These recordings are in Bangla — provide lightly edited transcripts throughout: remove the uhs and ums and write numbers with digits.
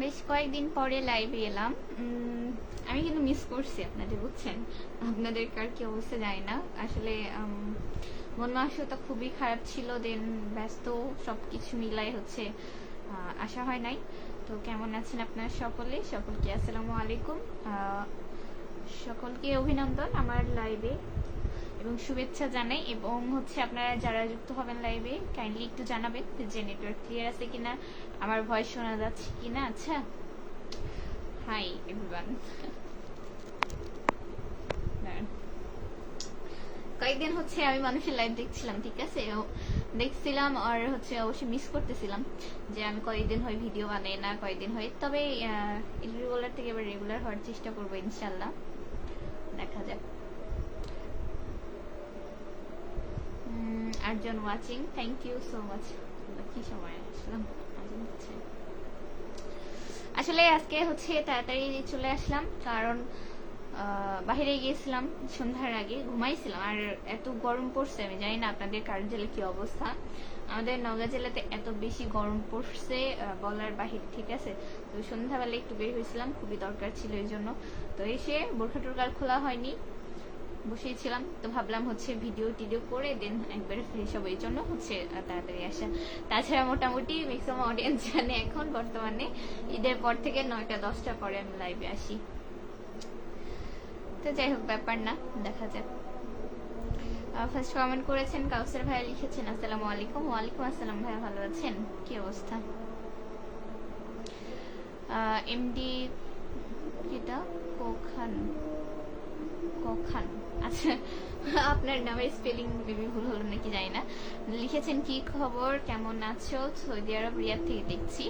বেশ কয়েকদিন পরে লাইভে এলাম। আমি কিন্তু মিস করছি আপনাদের, বুঝছেন? আপনাদের কার কি অবস্থা জানি না আসলে। মন মানসিকতা খুবই খারাপ ছিল, দেন ব্যস্ত সবকিছু মিলাই হচ্ছে আসা হয় নাই। তো কেমন আছেন আপনারা সকলে? সকলকে আসসালামু আলাইকুম। সকলকে অভিনন্দন আমার লাইভে এবং শুভেচ্ছা জানাই। এবং হচ্ছে আপনারা যারা যুক্ত হবেন লাইভে কাইন্ডলি একটু জানাবেন যে নেটওয়ার্ক ক্লিয়ার আছে কিনা, আমার ভয়েস শোনা যাচ্ছে কিনা। আচ্ছা, হাই এভরিওয়ান। কয়েকদিন হচ্ছে আমি মানুষের লাইভ দেখছিলাম, ঠিক আছে, দেখছিলাম আর হচ্ছে অবশ্যই মিস করতেছিলাম যে আমি কয়েকদিন হয় ভিডিও বানাই না, কয়েকদিন হয়। তবে ইরেগুলার থেকে এবার রেগুলার হওয়ার চেষ্টা করবো ইনশাল্লাহ, দেখা যাক। 8 জন watching, thank you so much. কি সময় আসলাম আসলে, আজকে হচ্ছে তাড়াতাড়ি চলে আসলাম কারণ বাহিরে গিয়েছিলাম সন্ধ্যার আগে, ঘুমাইছিলাম। আর এত গরম পড়ছে, আমি জানি না আপনাদের কার জেলে কি অবস্থা। আমাদের নওগাঁ জেলাতে এত বেশি গরম পড়ছে বলার বাহির, ঠিক আছে। তো সন্ধ্যাবেলা একটু বের হয়েছিলাম, খুবই দরকার ছিল এই জন্য। তো এসে বোরখা টোরকার খোলা হয়নি, বসেছিলাম। তো ভাবলাম হচ্ছে ভিডিও টিডিও করে দেন একবারে ফ্রেশ হবো, এই জন্য হচ্ছে তাড়াতাড়ি আসা। তাছাড়া মোটামুটি ম্যাক্সিমাম অডিয়েন্স জানে এখন বর্তমানে ঈদের পর থেকে 9টা-10টা পরে আমি লাইভে আসি। তো যাই হোক, ব্যাপার না, দেখা যাক। ফার্স্ট কমেন্ট করেছেন কাউসার ভাইয়া, লিখেছেন আসসালামু আলাইকুম। ওয়ালাইকুম আসসালাম ভাইয়া, ভালো আছেন? কি অবস্থা? এমডি কিটা কোখান কোখান, আচ্ছা আপনার নামের স্পেলিং বেবি ভুল হলো নাকি জানি না। লিখেছেন কি খবর, কেমন আছো? সৌদি আরব রিয়াদ থেকে দেখছি।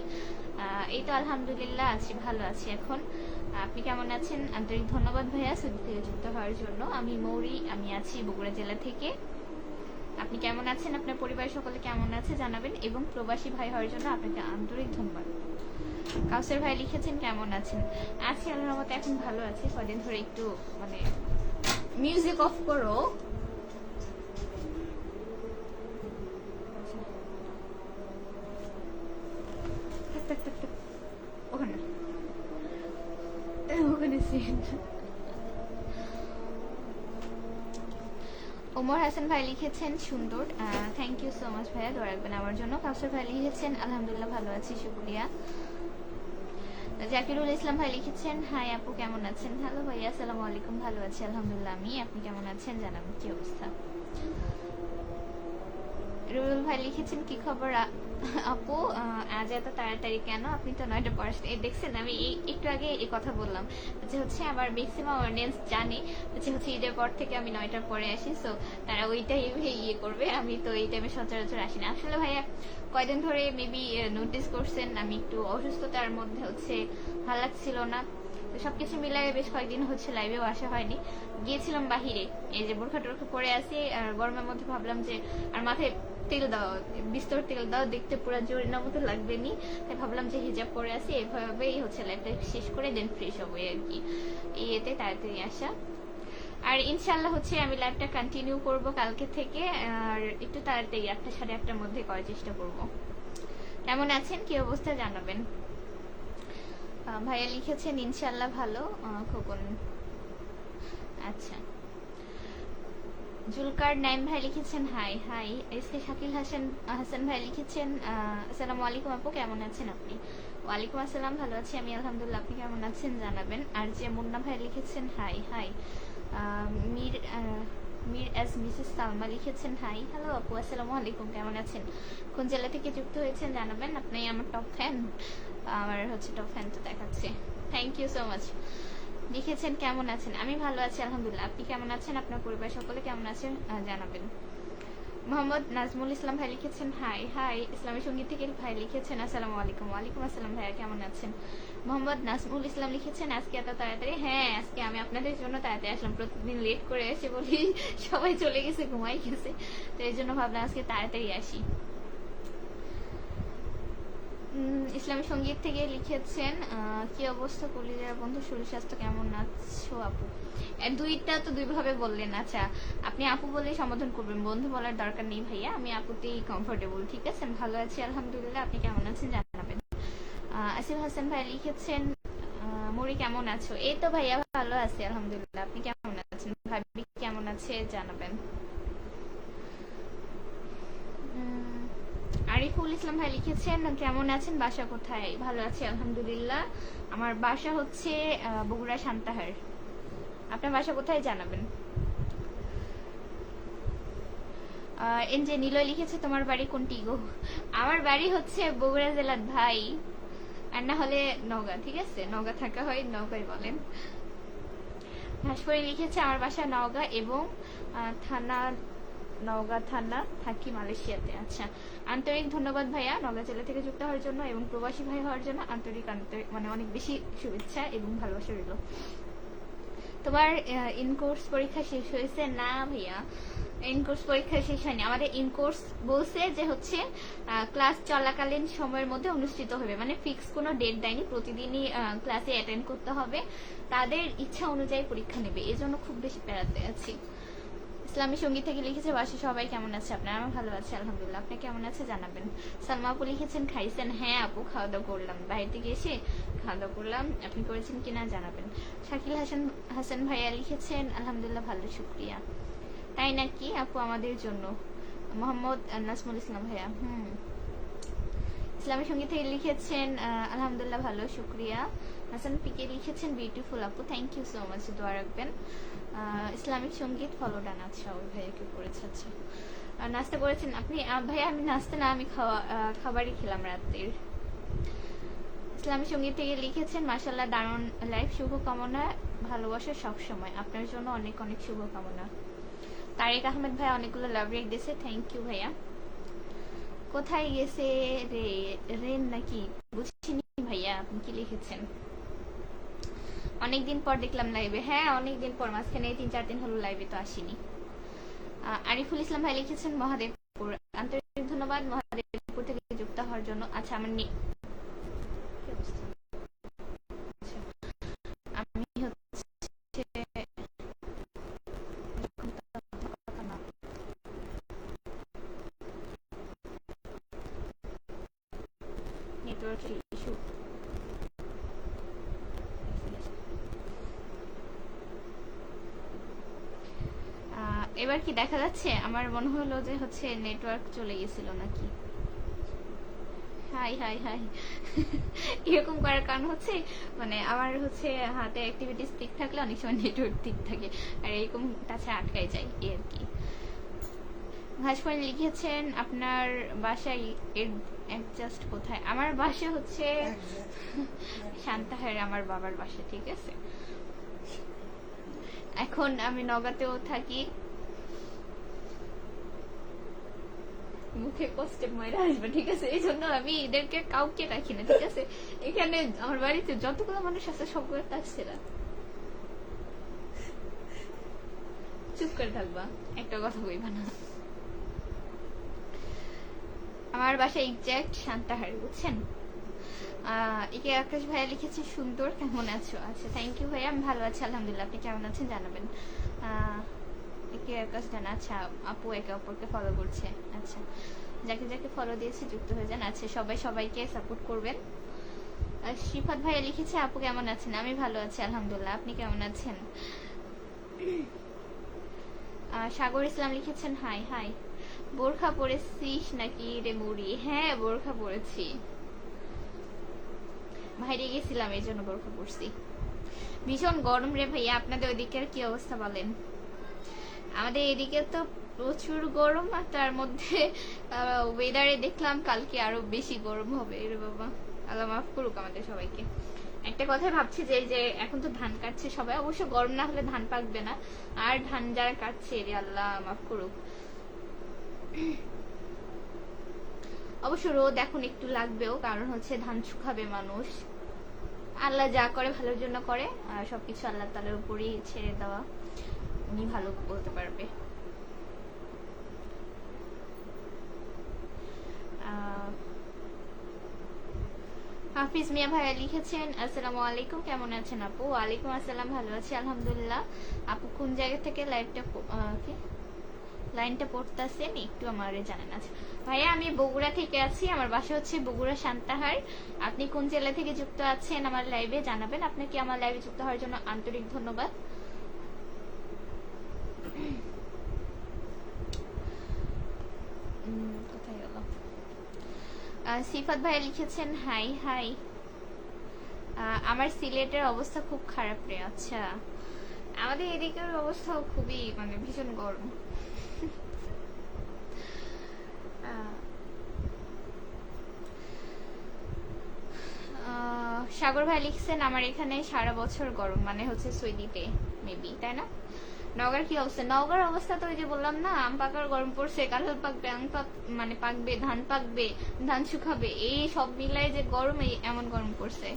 এই তো আলহামদুলিল্লাহ আছি, ভালো আছি এখন। আপনি কেমন আছেন? আন্তরিক ধন্যবাদ ভাইয়া সৌদি থেকে যুক্ত হওয়ার জন্য। আমি মৌরি, আমি আছি বগুড়া জেলা থেকে। আপনি কেমন আছেন? আপনার পরিবার সকলে কেমন আছে জানাবেন। এবং প্রবাসী ভাই হওয়ার জন্য আপনাকে আন্তরিক ধন্যবাদ। কাউসার ভাই লিখেছেন কেমন আছেন? আছি আল্লাহর রহমতে, এখন ভালো আছি। কদিন ধরে একটু মানে মিউজিক অফ করো। ওখানে ওখানে ওমর হাসান ভাই লিখেছেন সুন্দর, থ্যাংক ইউ সো মাচ ভাইয়া, দোয়া রাখবেন আমার জন্য। কাউসার ভাই লিখেছেন আলহামদুলিল্লাহ ভালো আছি, শুকরিয়া। জাকিরুল ইসলাম ভাই লিখেছেন হাই আপু কেমন আছেন? হ্যালো ভাইয়া, আসসালামু আলাইকুম, ভালো আছি আলহামদুলিল্লাহ আমি। আপনি কেমন আছেন জানাবেন, কি অবস্থা? রুবেল ভাই লিখেছেন কি খবর আপু, আজ এত তাড়াতাড়ি কেন? আপনি তো 9টা পড়াশোনা দেখছেন। আমি একটু আগে এই কথা বললাম যে হচ্ছে আমার ম্যাক্সিমাম অডিয়েন্স জানে যে হচ্ছে ঈদের পর থেকে আমি 9টার পরে আসি, সো তারা ওই টাইমে ইয়ে করবে। আমি তো এই টাইমে সচরাচর আসি না আসলে ভাইয়া। কয়দিন ধরে মেবি নোটিস করছেন আমি একটু অসুস্থতার মধ্যে হচ্ছে ভালো লাগছিল না। তো সবকিছু মিলাই বেশ কয়েকদিন হচ্ছে লাইভেও আসা হয়নি। গিয়েছিলাম বাহিরে, এই যে বোরখা টোরখা পরে আসি আর গরমের মধ্যে ভাবলাম যে আর মাথায় তেল দাও, বিস্তর তেল দাও, দেখতে পুরো জরিনার মতো লাগবে নি। তাই ভাবলাম যে হিজাব পরে আসি, এভাবেই হচ্ছে লাইফটা শেষ করে দেন ফ্রেশ হবো আর কি। এতে তাড়াতাড়ি আসা। আর ইনশাল্লাহ হচ্ছে আমি লাইভটা কন্টিনিউ করব কালকে থেকে, আর একটু তাড়াতাড়ি 8টা সাড়ে 8টার মধ্যে করার চেষ্টা করব। কেমন আছেন, কি অবস্থা জানাবেন। ভাইয়া লিখেছেন ইনশাল্লাহ ভালো খোকন। আচ্ছা, জুলকার নাইম ভাই লিখেছেন high high. S K Shakil Hasan ভাই লিখেছেন আসসালামু আলাইকুম আপু কেমন আছেন আপনি? ওয়ালাইকুম আসসালাম, ভালো আছি আমি আলহামদুলিল্লাহ, আপনি কেমন আছেন জানাবেন। আর যে মুন্না ভাই লিখেছেন high high. Mir Mir S Mrs Salma লিখেছেন হাই। হ্যালো আপু, আসসালামু আলাইকুম, কেমন আছেন? কোন জেলা থেকে যুক্ত হয়েছেন জানাবেন। আপনি আমার টপ ফ্যান, আমার হচ্ছে টপ ফ্যান তো দেখাচ্ছে। Thank you so much. লিখেছেন কেমন আছেন? আমি ভালো আছি আলহামদুলিল্লাহ, আপনি কেমন আছেন? আপনার পরিবার সকলে কেমন আছেন জানাবেন। মোহাম্মদ নাজমুল ইসলাম ভাই লিখেছেন হাই হাই। ইসলামী সঙ্গীত থেকে ভাই লিখেছেন আসসালামু আলাইকুম। ওয়ালাইকুম আসসালাম ভাইয়া, কেমন আছেন? মোহাম্মদ নাজমুল ইসলাম লিখেছেন আজকে এত তাড়াতাড়ি? হ্যাঁ, আজকে আমি আপনাদের জন্য তাড়াতাড়ি আসলাম। প্রতিদিন লেট করে এসে বলি সবাই চলে গেছে, ঘুমাই গেছে, তো এই জন্য ভাবলাম আজকে তাড়াতাড়ি আসি। ইসলামী সঙ্গীত থেকে লিখেছেন কি অবস্থা কলিজার বন্ধু, শরীর স্বাস্থ্য কেমন আছো আপু? দুইটা তো দুইভাবে বললেন। আচ্ছা, আপনি আপু বলেই সম্বোধন করবেন, বন্ধু বলার দরকার নেই ভাইয়া, আমি আপুতেই কমফোর্টেবল, ঠিক আছে। ভালো আছি আলহামদুলিল্লাহ, আপনি কেমন আছেন জানাবেন। আসিফ হাসান ভাই লিখেছেন মুড়ি কেমন আছো? এই তো ভাইয়া ভালো আছি আলহামদুলিল্লাহ, আপনি কেমন আছেন? ভাবি কেমন আছে জানাবেন। আরিফুল ইসলাম ভাই লিখেছেন কেমন আছেন, বাসা কোথায়? ভালো আছি আলহামদুলিল্লাহ। আমার বাসা হচ্ছে বগুড়া সান্তাহার। আপনার বাসা কোথায় জানাবেন। এনজে নিলয় লিখেছে তোমার বাড়ি কোনটি গো? আমার বাড়ি হচ্ছে বগুড়া জেলার ভাই, আর না হলে নওগাঁ। ঠিক আছে, নওগাঁ থাকা হয় নওগাঁই বলেন। ভাস্করি লিখেছে আমার বাসা নওগাঁ এবং থানা নওগাঁ থানা, থাকি মালয়েশিয়াতে। আচ্ছা, আন্তরিক ধন্যবাদ ভাইয়া নওগাঁ জেলা থেকে যুক্ত হওয়ার জন্য এবং প্রবাসী ভাই হওয়ার জন্য আন্তরিক আন্তরিক মানে অনেক বেশি শুভেচ্ছা এবং ভালোবাসা রইল। তোমার ইনকোর্স পরীক্ষা শেষ হয়েছে? না ভাইয়া, ইনকোর্স পরীক্ষা শেষ হয়নি। আমাদের ইনকোর্স বলছে যে হচ্ছে ক্লাস চলাকালীন সময়ের মধ্যে অনুষ্ঠিত হবে, মানে ফিক্স কোনো ডেট দেয়নি, প্রতিদিনই ক্লাসে অ্যাটেন্ড করতে হবে, তাদের ইচ্ছা অনুযায়ী পরীক্ষা নেবে, এজন্য খুব বেশি প্যারাতে আছি। ইসলামী সঙ্গীত থেকে লিখেছে বাসা সবাই কেমন আছে আপনার? আমি ভালো আছি আলহামদুলিল্লাহ, আপনি কেমন আছে জানাবেন। সালমা আপু লিখেছেন খাইছেন? হ্যাঁ আপু, খাওয়া দাওয়া করলাম, বাইরে থেকে এসে খাওয়া দাওয়া করলাম, আপনি করেছেন কিনা জানাবেন। শাকিল হাসান ভাইয়া লিখেছেন আলহামদুলিল্লাহ ভালো, শুক্রিয়া। তাই নাকি আপু, আমাদের জন্য। মোহাম্মদ নাজমুল ইসলাম ভাইয়া ইসলামী সঙ্গীত থেকে লিখেছেন আলহামদুলিল্লাহ ভালো, শুক্রিয়া। হাসান পিকে লিখেছেন বিউটিফুল আপু, থ্যাংক ইউ সো মাচ, দোয়া রাখবেন। ইসলামিক সঙ্গীত ফলো ডান। আচ্ছা, ওই ভাইয়াকে করেছে। আচ্ছা, নাস্তা করেছেন আপনি? ভাইয়া আমি নাস্তা না, আমি খাবারই খেলাম রাত্রির। ইসলামী সঙ্গীত থেকে লিখেছেন মাশাআল্লাহ দারুণ লাইফ, শুভকামনা, ভালোবাসা সবসময়, আপনার জন্য অনেক অনেক শুভকামনা। তারেক আহমেদ ভাই অনেকগুলো লাভ রেক দিয়েছে, থ্যাংক ইউ ভাইয়া। কোথায় গেছে রে রেন নাকি বুঝছিনি ভাইয়া, আপনি কি লিখেছেন? অনেকদিন পর দেখলাম লাইভে। হ্যাঁ অনেকদিন পর, মাঝখানে 3-4 দিন হলো লাইভে তো আসিনি। আরিফুল ইসলাম ভাই লিখেছেন মহাদেবপুর, আন্তরিক ধন্যবাদ মহাদেবপুর থেকে যুক্ত হওয়ার জন্য। আচ্ছা, আমার আমি হচ্ছে নেটওয়ার্ক ইস্যু। এবার কি দেখা যাচ্ছে? আমার মনে হলো যে হচ্ছে নেটওয়ার্ক চলে গেছিল নাকি। হাই হাই হাই এরকম করার কারণ হচ্ছে মানে আমার হচ্ছে হাতে অ্যাক্টিভিটিস ঠিক থাকলে অনেক সময় নেটওয়ার্ক ঠিক থাকে, আর এরকম তাছাড়া আটকায় যায় এই আর কি। ভাস্কর লিখেছেন আপনার বাসায় অ্যাডজাস্ট কোথায়? আমার বাসা হচ্ছে সান্তাহার, আমার বাবার বাসা। ঠিক আছে, এখন আমি নগাতেও থাকি। মুখে কষ্টে ময়রা আসবে, ঠিক আছে, এই জন্য আমি এদেরকে কাউকে রাখি না। ঠিক আছে, এখানে আমার বাড়িতে যতগুলো মানুষ আছে সবগুলো তার ছেলে। চুপ করে থাকবা, একটা কথা কইবা না। আমার বাসা এক্সাক্ট সান্তাহার, বুঝছেন। একে আকাশ ভাইয়া লিখেছে সুন্দর, কেমন আছো? আচ্ছা, থ্যাংক ইউ ভাইয়া, আমি ভালো আছি আলহামদুলিল্লাহ, আপনি কেমন আছেন জানাবেন। একে আকাশ জানা। আচ্ছা, আপু একে অপরকে ফলো করছে। আচ্ছা, যাকে যাকে ফলো দিয়েছে যুক্ত হয়ে যান। আচ্ছা, সবাই সবাইকে সাপোর্ট করবেন। শিফাত ভাইয়া লিখেছে আপু কেমন আছেন? আমি ভালো আছি আলহামদুলিল্লাহ, আপনি কেমন আছেন? সাগর ইসলাম লিখেছেন হাই হাই। বোরখা পরেছিস নাকি রে মুড়ি? হ্যাঁ বোরখা পরেছি, বাইরে গেছিলাম এই জন্য বোরখা পরছি। ভীষণ গরম রে ভাইয়া, আপনাদের ওইদিকের কি অবস্থা বলেন? আমাদের এদিকে তো প্রচুর গরম, আর তার মধ্যে ওয়েদারে দেখলাম কালকে আরো বেশি গরম হবে রে বাবা, আল্লাহ মাফ করুক আমাদের সবাইকে। একটা কথাই ভাবছি যে এখন তো ধান কাটছে সবাই, অবশ্য গরম না হলে ধান পাকবে না, আর ধান যারা কাটছে রে আল্লাহ মাফ করুক। অবশ্য রোদ এখন একটু লাগবেও, কারণ হচ্ছে ধান শুকাবে মানুষ। আল্লাহ যা করে ভালোর জন্য করে, আর সবকিছু আল্লাহ তাআলার উপরই ছেড়ে দেওয়া, উনি ভালো বলতে পারবে। হাফিজ মিয়া ভাইয়া লিখেছেন আসসালামু আলাইকুম, কেমন আছেন আপু? ওয়ালাইকুম আসসালাম, ভালো আছি আলহামদুলিল্লাহ। আপু কোন জায়গা থেকে লাইভটা লাইনটা পড়তেছেন একটু আমারে জানেন। আচ্ছা ভাইয়া, আমি বগুড়া থেকে আছি, আমার বাসা হচ্ছে বগুড়া সান্তাহার। আপনি কোন জেলা থেকে যুক্ত আছেন আমার লাইভে জানাবেন। আপনাকে আমার লাইভে যুক্ত হওয়ার জন্য আন্তরিক ধন্যবাদ। কোথায় গেল? সিফাত ভাই লিখেছেন হাই হাই। আমার সিলেটের অবস্থা খুব খারাপ রে। আচ্ছা, আমাদের এদিকের অবস্থাও খুবই মানে ভীষণ গরম। সাগর ভাই লিখছেন আমার এখানে সারা বছর গরম, মানে হচ্ছে সৌদিতে মেবি, তাই না? নওগাঁর কি অবস্থা? নওগাঁর অবস্থা তো ওই যে বললাম না, আম পাকার গরম পড়ছে, কাঁঠাল পাকবে, আম মানে পাকবে, ধান পাকবে, ধান শুকাবে, এই সব মিলাই যে গরম, এই এমন গরম পড়ছে।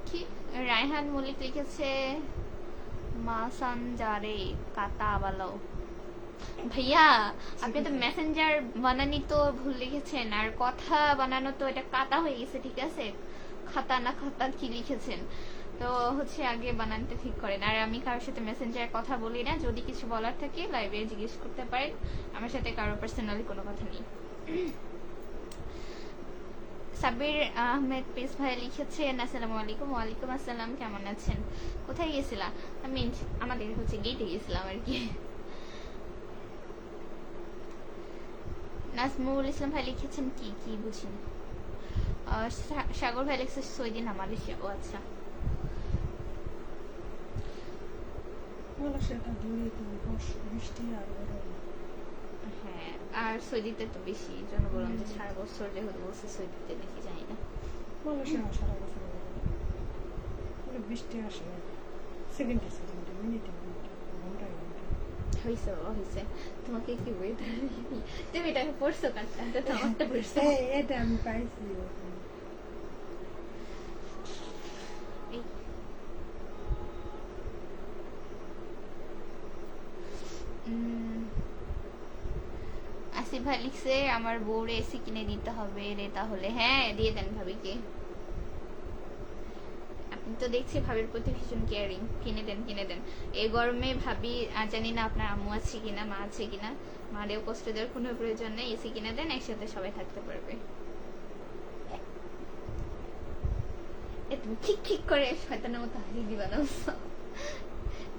কি রায়হান মল্লিক লিখেছে মাসান জারে কাতা আবালাও। ভাইয়া আপনি তো মেসেঞ্জার বানানি তো ভুল লিখেছেন, আর কথা বানানো তো এটা কাতা হয়ে গেছে, ঠিক আছে? খাতা না খাতা কি লিখেছেন তো হচ্ছে আগে বানানটা ঠিক করেন। আর আমি কারোর সাথে মেসেঞ্জারে কথা বলি না, যদি কিছু বলার থাকে লাইভে জিজ্ঞেস করতে পারেন, আমার সাথে কারো পার্সোনালি কোনো কথা নেই। সাবির আহমেদ পিস ভাই লিখেছেন আসসালামু আলাইকুম। ওয়ালাইকুম আসসালাম, কেমন আছেন? কোথায় গেছিলাম? আমি আমাদের হচ্ছে গেটে গেছিলাম আর কি। নাজমুল ইসলাম ভাই লিখেছেন কি কি বুঝিনি। সাগর ভাই লিখছে সৌদি না মালয়েশিয়া। ও আচ্ছা, হ্যাঁ আর সৌদিতে তো বেশি, জন্য বললাম যে সারা বছর যেহেতু বলছে সৌদিতে দেখি জানি না। সারা বছর বৃষ্টি আসে সেকেন্ডে সেকেন্ডে মিনিটে মিনিটে ঘন্টায় ঘন্টায়। হয়েছে বাবা হয়েছে, তোমাকে কি ওয়েদার তুমি এটাকে পড়ছো কাটটা, এটা তো আমারটা পড়ছো। এটা আমি পাইছি। আসিফ ভাই লিখছে আমার বউরে এসি কিনে দিতে হবে রে, তাহলে হ্যাঁ দিয়ে দেন ভাবিকে। আপনি তো দেখছি ভাবির প্রতি ভীষণ কেয়ারিং, কিনে দেন কিনে দেন। এই গরমে ভাবি জানি না আপনার আম্মু আছে কিনা, মা আছে কিনা, মারেও কষ্ট দেওয়ার কোনো প্রয়োজন নেই, এসি কিনে দেন, একসাথে সবাই থাকতে পারবে। তুমি ঠিক ঠিক করে শয়তানের মতো হাসি দিবা না,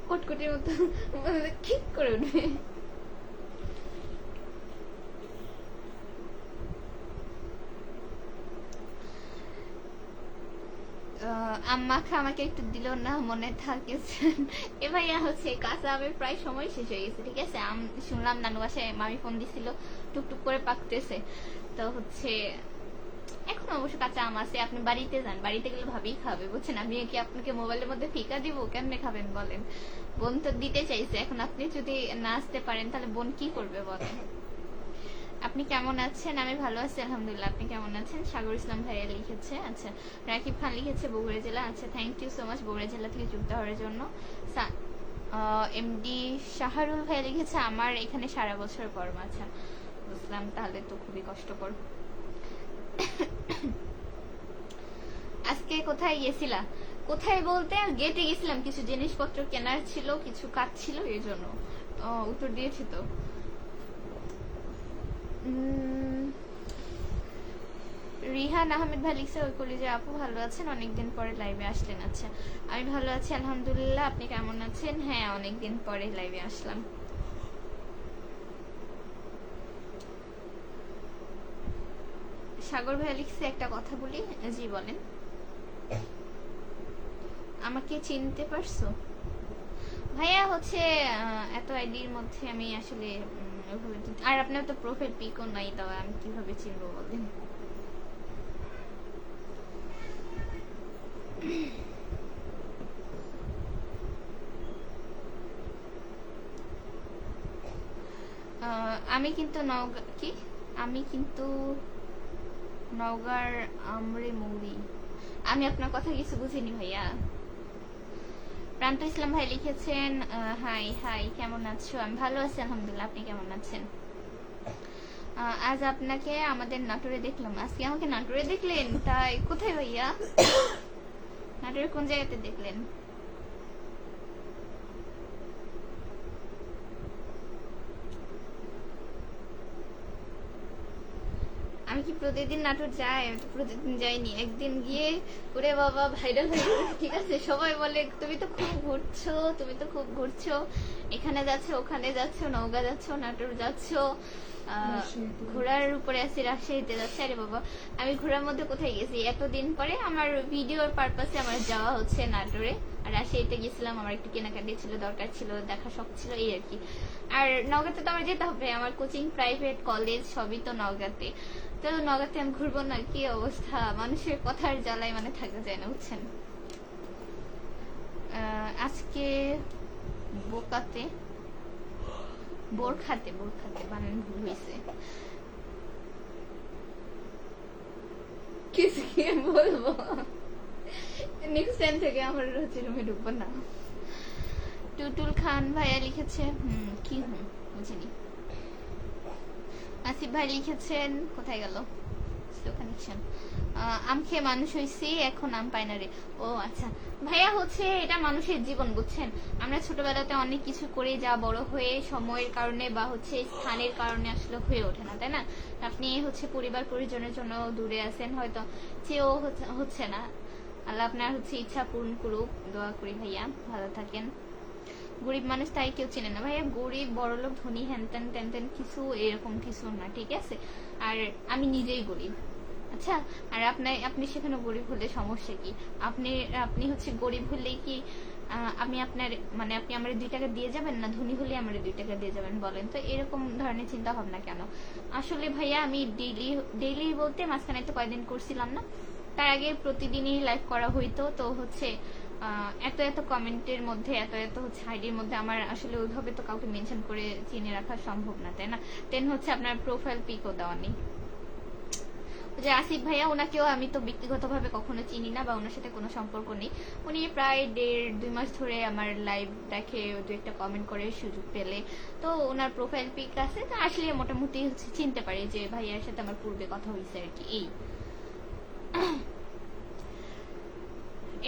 কটকটির মতো ঠিক করে উঠবে। আম্মাকে আমাকে একটু দিল না, মনে থাকেছেন? এ ভাইয়া হচ্ছে কাঁচা আমের প্রায় সময় শেষ হয়ে গেছে, ঠিক আছে? আম শুনলাম নানু বাসায় মামি ফোন দিছিল টুকটুক করে পাকতেছে, তো হচ্ছে এখন অবশ্য কাঁচা আম আছে। আপনি বাড়িতে যান, বাড়িতে গেলে ভাবেই খাবে, বুঝছেন? আমি কি আপনাকে মোবাইলের মধ্যে ফিকা দিব? কেমনে খাবেন বলেন? বোন তো দিতে চাইছে, এখন আপনি যদি না আসতে পারেন তাহলে বোন কি করবে বলেন? আপনি কেমন আছেন? আমি ভালো আছি আলহামদুলিল্লাহ। আপনি কেমন আছেন? সাগর ইসলাম ভাইয়া লিখেছে। আচ্ছা, রাকিব খান লিখেছে বগুড়া জেলা। আচ্ছা, thank you so much Bogura জেলা থেকে যুক্ত হওয়ার জন্য। এমডি শাহরুল ভাই লিখেছে আমার এখানে সারা বছর গরম। আচ্ছা বুঝলাম, তাহলে তো খুবই কষ্টকর। আজকে কোথায় গেছিলা? কোথায় বলতে গেটে গেছিলাম, কিছু জিনিসপত্র কেনার ছিল, কিছু কাজ ছিল, এই জন্য। উত্তর দিয়েছি তো। রিহান আহমেদ ভাই লিখছে ওই কলেজে আপু ভালো আছেন, অনেকদিন পরে লাইভে আসলেন। আচ্ছা আমি ভালো আছি আলহামদুলিল্লাহ, আপনি কেমন আছেন? হ্যাঁ অনেকদিন পরে লাইভে আসলাম। সাগর ভাই লিখছে একটা কথা বলি। জি বলেন। আমাকে চিনতে পারছো ভাইয়া? হচ্ছে এত আইডির মধ্যে আমি আসলে আর আপনার তো প্রোফাইল পিকও নাই, তবে আমি কিভাবে চিনবো বলেন? আমি কিন্তু নওগাঁর আমরে মৌরি। আমি আপনার কথা কিছু বুঝিনি ভাইয়া। প্রান্ত ইসলাম ভাই লিখেছেন হাই হাই, কেমন আছো? আমি ভালো আছি আলহামদুলিল্লাহ, আপনি কেমন আছেন? আজ আপনাকে আমাদের নাটোরে দেখলাম। আজকে আমাকে নাটোরে দেখলেন? তাই কোথায় ভাইয়া? নাটোরের কোন জায়গাতে দেখলেন? আমি কি প্রতিদিন নাটোর যাই? আমি তো প্রতিদিন যাইনি, একদিন গিয়ে ওরে বাবা ভাইরাল হয়ে গেছে, ঠিক আছে? সবাই বলে তুমি তো খুব ঘুরছো, তুমি তো খুব ঘুরছো, এখানে যাচ্ছ, ওখানে যাচ্ছ, নওগাঁ যাচ্ছ, নাটোর যাচ্ছ, ঘোড়ার উপরে আছি, রাজশাহীতে যাচ্ছে। আরে বাবা, আমি ঘোড়ার মধ্যে কোথায় গেছি? এতদিন পরে আমার ভিডিওর পারপাসে আমার যাওয়া হচ্ছে নাটোরে। আর রাজশাহীতে গেছিলাম, আমার একটু কেনাকাটি ছিল, দরকার ছিল, দেখা শখ ছিল, এই আর কি। আর নওগাঁতে তো আমার যেতে হবে, আমার কোচিং, প্রাইভেট, কলেজ সবই তো নওগাঁতে। তো নওগাঁতে আমি ঘুরবো না? কি অবস্থা, মানুষের কথার জ্বালায় মানে থাকা যায় না, বুঝছেন? আজকে বোকাতে, বোরখাতে, বোরখাতে বানান ভুল হয়েছে। কিসকে বলবো, নেক্সট টাইম থেকে আমার হচ্ছে রুমে ঢুকবো না। টুটুল খান ভাইয়া লিখেছে কি বুঝিনি। আসিফ ভাই লিখেছেন, কোথায় গেল স্লো কানেকশন, আম খেয়ে মানুষ হইছি, এখন আম পাই না রে। ও আচ্ছা ভাইয়া, হচ্ছে এটা মানুষের জীবন, বুঝছেন? আমরা ছোটবেলাতে অনেক কিছু করে যা বড় হয়ে সময়ের কারণে বা হচ্ছে স্থানের কারণে আসলে হয়ে ওঠে না, তাই না? আপনি হচ্ছে পরিবার পরিজনের জন্য দূরে আছেন, হয়তো চেয়েও হচ্ছে না। আল্লাহ আপনার হচ্ছে ইচ্ছা পূরণ করুক, দোয়া করি ভাইয়া, ভালো থাকেন। গরিব মানুষ তাই কেউ চেনে না ভাইয়া, গরিব বড়লোক ধনী হ্যান ত্যান ট্যান ট্যান কিছু এরকম কিছু না, ঠিক আছে? আর আমি নিজেই গরিব, আচ্ছা? আর আপনি সেখানে গরিব হলে সমস্যা কি? আপনি হচ্ছে গরিব হলেই কি আমি আপনার মানে আপনি আমার 2 টাকা দিয়ে যাবেন না? ধনী হলে আমার 2 টাকা দিয়ে যাবেন, বলেন তো? এরকম ধরনের চিন্তা ভাবনা কেন? আসলে ভাইয়া আমি ডেইলি বলতে মাঝখানে তো কয়েকদিন করছিলাম না, তার আগে প্রতিদিনই লাইভ করা হইতো। তো হচ্ছে এত এত কমেন্টের মধ্যে, এত হচ্ছে আইডির মধ্যে আমার আসলে ওইভাবে তো কাউকে মেনশন করে চিনে রাখা সম্ভব না, তাই না? দেন হচ্ছে আপনার প্রোফাইল পিকও দেওয়া নেই। যে আসিফ ভাইয়া, ওনাকেও আমি তো ব্যক্তিগতভাবে কখনো চিনি না বা ওনার সাথে কোনো সম্পর্ক নেই। উনি প্রায় 1.5-2 মাস ধরে আমার লাইভ দেখে, 2-একটা কমেন্ট করে সুযোগ পেলে তো ওনার প্রোফাইল পিক আছে, তো আসলে মোটামুটি হচ্ছে চিনতে পারি যে ভাইয়ার সাথে আমার পূর্বে কথা হয়েছে আর কি। এই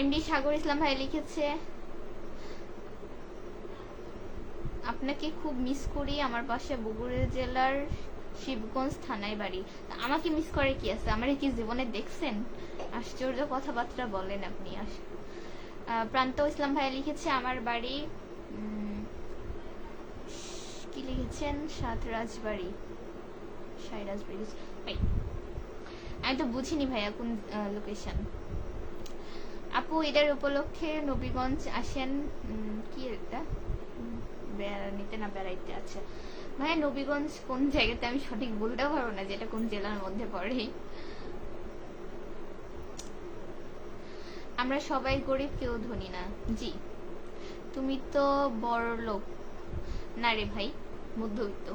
এমডি সাগর ইসলাম ভাই লিখেছে, আপনাকে খুব মিস করি, আমার পাশে বগুড়া জেলার শিবগঞ্জ থানায় বাড়ি। আমাকে মিস করে কি আছে? আমার কি জীবনে দেখছেন? আশ্চর্য কথাবার্তা বলেন আপনি। প্রান্ত ইসলাম ভাইয়া লিখেছে, আমার বাড়ি কি লিখেছেন, সাতরাজবাড়ি, সাইরাজবাড়ি। আমি তো বুঝিনি ভাইয়া কোন লোকেশন। আপু ঈদের উপলক্ষে নবীগঞ্জ আসেন, কি এটা বেড়ানিতে না বেড়াইতে? আচ্ছা ভাইয়া, নবীগঞ্জ কোন জায়গাতে আমি সঠিক বলতেও পারবো না যেটা কোন জেলার মধ্যে পড়ে। আমরা সবাই গরিব, কেউ ধনী না। জি, তুমি তো বড় লোক না রে ভাই, মধ্যবিত্ত।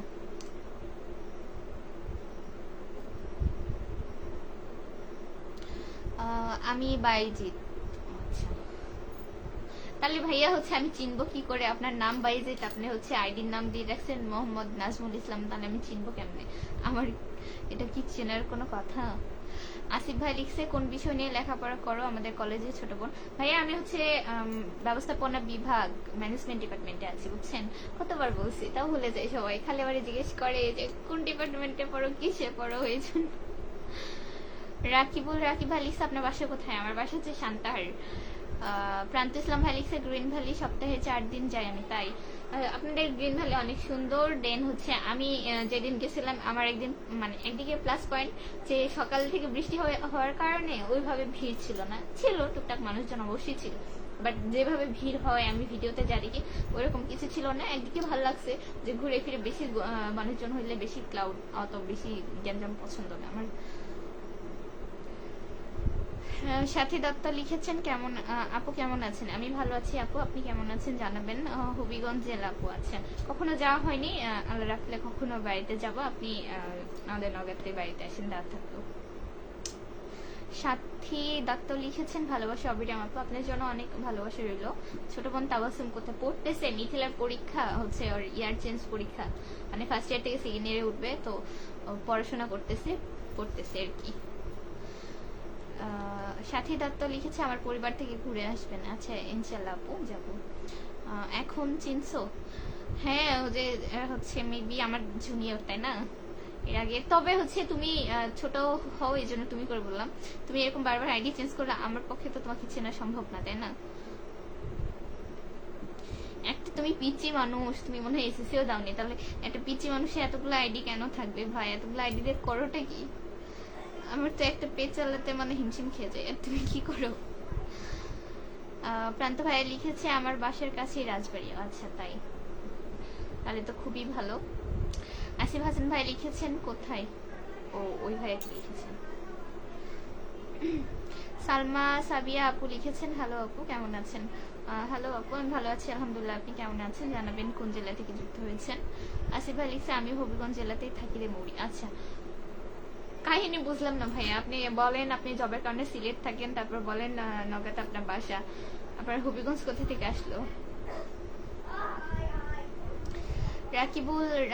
আমি বাইজিৎ। আচ্ছা, তাহলে ভাইয়া হচ্ছে আমি চিনবো কি করে? আপনার নাম বাইজিৎ, আপনি হচ্ছে আইডির নাম দিয়ে রাখছেন মোহাম্মদ নাজমুল ইসলাম, তাহলে আমি চিনবো কেমনে? আমার এটা কি চেনার কোনো কথা? আসিফ ভাই লিখছে, কোন বিষয় নিয়ে লেখাপড়া করো? আমাদের কলেজে ছোট বোন। ভাইয়া আমি হচ্ছে ব্যবস্থাপনা বিভাগ, ম্যানেজমেন্ট ডিপার্টমেন্টে আছি, বুঝছেন? কতবার বলছি, তাও ভুলে যায় সবাই, খালি আবার জিজ্ঞেস করে যে কোন ডিপার্টমেন্টে পড়ো, কিসে পড়ো, হয়েছে। রাকিব ভাই লিখছে, আপনার বাসা কোথায়? আমার বাসা হচ্ছে সান্তাহার। প্রান্ত ইসলাম ভাই লিখছে, গ্রিন ভ্যালি সপ্তাহে 4 দিন যাই আমি। তাই? আপনাদের গ্রিন ভ্যালি অনেক সুন্দর। দেন হচ্ছে আমি যেদিন গেছিলাম, আমার একদিন মানে একদিকে প্লাস পয়েন্ট যে সকাল থেকে বৃষ্টি হওয়ার কারণে ওইভাবে ভিড় ছিল না, ছিল টুকটাক মানুষজন অবশ্যই ছিল, বাট যেভাবে ভিড় হয় আমি ভিডিওতে যা দেখি ওইরকম কিছু ছিল না। একদিকে ভালো লাগছে যে ঘুরে ফিরে বেশি মানুষজন হইলে বেশি ক্লাউড, অত বেশি গ্যাঞ্জাম পছন্দ না আমার। সাথী দত্ত লিখেছেন, কেমন আপু কেমন আছেন? আমি ভালো আছি আপু, আপনি কেমন আছেন জানাবেন। হবিগঞ্জ জেলা আপু আছেন, কখনো যাওয়া হয়নি, আল্লাহ রাখলে কখনো বাড়িতে যাব, আপনি আমাদের নগরতে বাড়িতে আসেন, দাঁত থাকতো। সাথী দত্ত লিখেছেন, ভালোবাসা অবিরাম আপু, আপনার জন্য অনেক ভালোবাসা রইল। ছোট বোন তাবাসুম কোথায় পড়তেছে? মিথিলার পরীক্ষা হচ্ছে, ওর ইয়ার চেঞ্জ পরীক্ষা, মানে ফার্স্ট ইয়ার থেকে সেকেন্ড ইয়ারে উঠবে, তো পড়াশোনা করতেছে আর কি। সাথী দত্ত লিখেছে, আমার পরিবার থেকে ঘুরে আসবেন। আচ্ছা ইনশাল্লাহ আপু, যাবো। এখন চিনছো? হ্যাঁ, ও যে হচ্ছে মেবি আমার জুনিয়র, তাই না? এর আগে। তবে হচ্ছে তুমি ছোট হও, এই জন্য তুমি করে বললাম। তুমি এরকম বারবার আইডি চেঞ্জ করলে আমার পক্ষে তো তোমাকে চেনা সম্ভব না, তাই না? একটা তুমি পিচি মানুষ, তুমি মনে হয় এসএসসিও দাওনি, তাহলে একটা পিচি মানুষের এতগুলো আইডি কেন থাকবে ভাই? এতগুলো আইডি দিয়ে করোটা কি? আমার তো একটা পেজ চালাতে মানে হিমশিম খেয়ে যায়, আর তুমি কি করো? প্রান্ত ভাইয়া লিখেছে আমার বাসার কাছেই রাজবাড়ি। আচ্ছা তাই, তাহলে তো খুবই ভালো। আসিফ হাসান ভাই লিখেছেন কোথায়? ও ওই ভাইয়া কি লিখেছেন? সালমা সাবিয়া আপু লিখেছেন হ্যালো আপু, কেমন আছেন? হ্যালো আপু, আমি ভালো আছি আলহামদুলিল্লাহ, আপনি কেমন আছেন জানাবেন। কোন জেলা থেকে যুক্ত হয়েছেন? আসিফ ভাই লিখছে আমি হবিগঞ্জ জেলাতেই থাকি রে মৌরি। আচ্ছা, কাহিনী বুঝলাম না ভাইয়া। আপনি বলেন আপনি জবের কারণে সিলেট থাকেন, তারপর বলেন নগাতে আপনার বাসা, আপনার হবিগঞ্জ কোথা থেকে আসলো?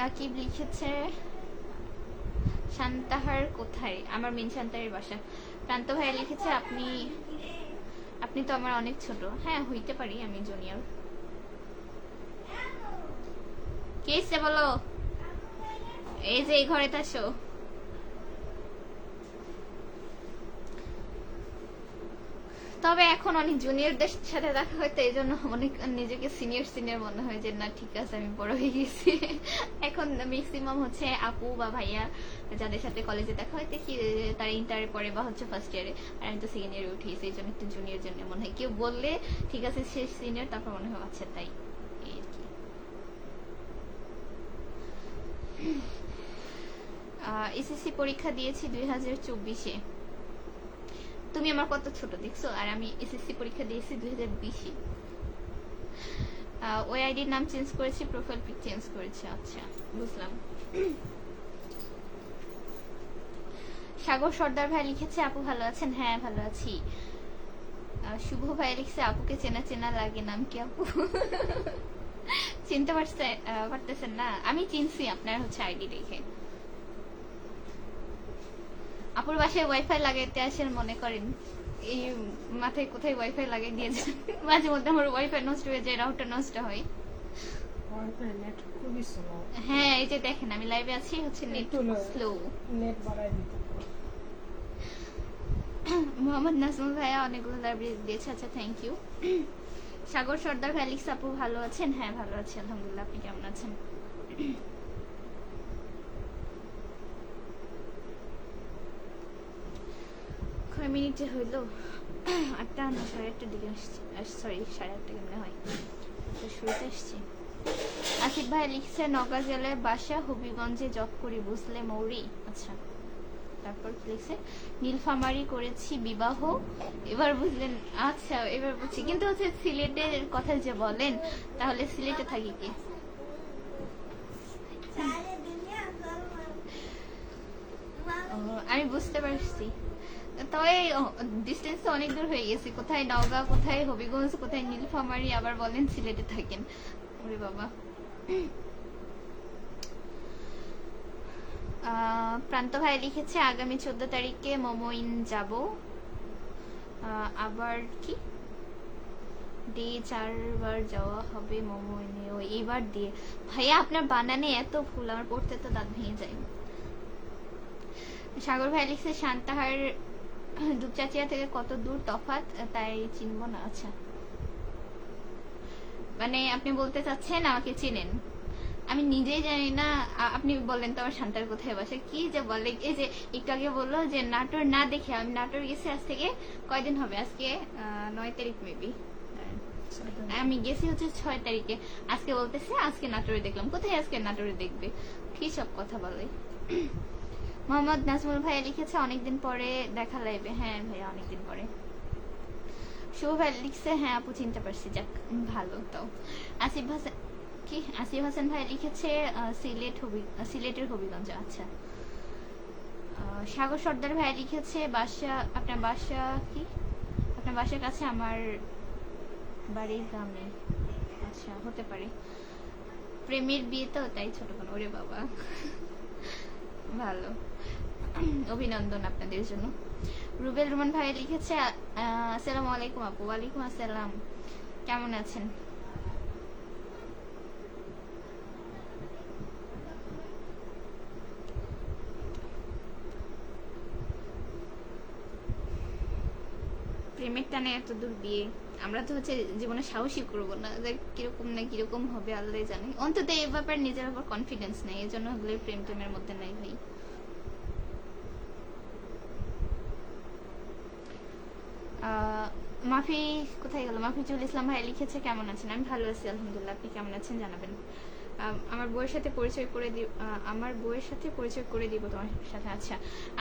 রাকিব লিখেছে শান্তাহার কোথায়? আমার মিন শান্তাহারের বাসা। প্রান্ত ভাইয়া লিখেছে আপনি আপনি তো আমার অনেক ছোট। হ্যাঁ হইতে পারি, আমি জুনিয়র। কে এসছে বলো? এই যে এই ঘরে আসো। তবে এখন অনেক জুনিয়রদের সাথে দেখা হয়, তো এই জন্য অনেক নিজেকে সিনিয়র সিনিয়র মনে হয় যে না ঠিক আছে আমি বড় হয়ে গেছি। এখন ম্যাক্সিমাম হচ্ছে আপু বা ভাইয়া যাদের সাথে কলেজে দেখা হয় দেখি তারা ইন্টারে পড়ে বা হচ্ছে ফার্স্ট ইয়ারে, আর আমি তো সেকেন্ড ইয়ারে উঠে গেছি, এই জন্য একটু জুনিয়র জন্য মনে হয়। কেউ বললে ঠিক আছে সে সিনিয়র, তারপর মনে হয় আচ্ছা তাই। এই আর কি। এসএসসি পরীক্ষা দিয়েছি 2024-এ। তুমি আমার কত ছোট দেখছো? আর আমি এসএসসি পরীক্ষা দিয়েছি 2020-এ। ওই আইডির নাম চেঞ্জ করেছি, প্রোফাইল পিক চেঞ্জ করেছি। আচ্ছা বুঝলাম। সাগর সর্দার ভাই লিখেছে আপু ভালো আছেন? হ্যাঁ ভালো আছি। শুভ ভাই লিখছে আপুকে চেনা চেনা লাগে, নাম কি আপু? চিনতে পারতেছেন না? আমি চিনছি আপনার হচ্ছে আইডি দেখে। আপুর বাসায় ওয়াইফাই লাগাইতে আসেন মনে করেন, এই মাথায় কোথায় ওয়াইফাই লাগাই দিয়েছেন। মাঝে মধ্যে আমার ওয়াইফাই নষ্ট হয়ে যায়, রাউটার নষ্ট হয়। হ্যাঁ এই যে দেখেন আমি লাইভে আছি, হচ্ছে নেট স্লো। নেট বাড়াই দিতে। মোহাম্মদ নাজমুল ভাইয়া অনেকগুলো লাইভ দিয়েছে, আচ্ছা থ্যাংক ইউ। সাগর সর্দার ভাই লিখছে আপু ভালো আছেন? হ্যাঁ ভালো আছি আলহামদুলিল্লাহ, আপনি কেমন আছেন? কয় মিনিটে হইলো? 8টা না 8:30 দিকে আসছি, সরি 8:30 কেমনে হয়, শুরুতে আসছি। আসিফ ভাই লিখছে নওগাঁ জেলায় বাসা, হবিগঞ্জে জব করি বুঝলে মৌরি। আচ্ছা, তারপর লিখছে নীলফামারি করেছি বিবাহ, এবার বুঝলেন? আচ্ছা এবার বুঝছি, কিন্তু হচ্ছে সিলেটের কথা যে বলেন, তাহলে সিলেটে থাকি কি? আমি বুঝতে পারছি, তবে ডিস্টেন্স তো অনেক দূর হয়ে গেছে। কোথায় নওগাঁ, কোথায় হবিগঞ্জ, কোথায় নীলফামারি, আবার বলেন সিলেটে থাকেন। ওরে বাবা। প্রান্ত ভাই লিখেছে আগামী 14 তারিখে মোমোইন যাব। আবার কি ডে 4বার যাওয়া হবে মোমোইনে, ও এইবার দিয়ে। ভাইয়া আপনার বানানে এত ভুল, আমার পড়তে তো দাঁত ভেঙে যায়। সাগর ভাই লিখছে শান্তাহার দুপচাচিয়া থেকে কত দূর তফাৎ, তাই চিনবো না। আচ্ছা মানে আপনি বলতে চাচ্ছেন আমাকে চিনেন? আমি নিজেই জানি না। আপনি বললেন তো আমার শান্তার কোথায় বাসা, কি যে বলে। এই যে একটু আগে বললো যে নাটোর না দেখে, আমি নাটোর গেছি আজ থেকে কয়দিন হবে, আজকে 9 তারিখ মেবি, আমি গেছি হচ্ছে 6 তারিখে। আজকে বলতেছে আজকে নাটোরে দেখলাম, কোথায় আজকে নাটোরে দেখবে? কি সব কথা বলে। মোহাম্মদ নাজমুল ভাইয়া লিখেছে অনেকদিন পরে দেখা লাইবে। হ্যাঁ ভাইয়া অনেকদিন পরে। শুভ ভাই লিখছে হ্যাঁ আপু চিনতে পারছি, যাক ভালো। তো আসিফ হাসান কি আসিফ হাসান ভাই লিখেছে সিলেটের হবিগঞ্জ। আচ্ছা। সাগর সর্দার ভাই লিখেছে বাসা, আপনার বাসা কি? আপনার বাসার কাছে আমার বাড়ির গ্রামে। আচ্ছা হতে পারে, প্রেমের বিয়ে তো তাই ছোট কোনো। ওরে বাবা, ভালো, অভিনন্দন আপনাদের জন্য। রুবেল রহমান ভাই লিখেছে আসসালামু আলাইকুম আপু। ওয়ালাইকুম আসসালাম, কেমন আছেন? প্রেমের টানে এত দূর বিয়ে, আমরা তো হচ্ছে জীবনে সাহসী করবো না, যে কিরকম না কিরকম হবে আল্লাহ জানে। অন্তত এই ব্যাপারে নিজের উপর কনফিডেন্স নেই, এই জন্য হলে প্রেম টেমের মধ্যে নাই ভাই। মাফি কোথায় গেল? মাফিজুল ইসলাম ভাই লিখেছে কেমন আছেন? আমি ভালো আছি আলহামদুলিল্লাহ, আপনি কেমন আছেন জানাবেন। আমার বউয়ের সাথে পরিচয় করে দিব, আমার বউয়ের সাথে পরিচয় করে দিব তোমার সাথে। আচ্ছা,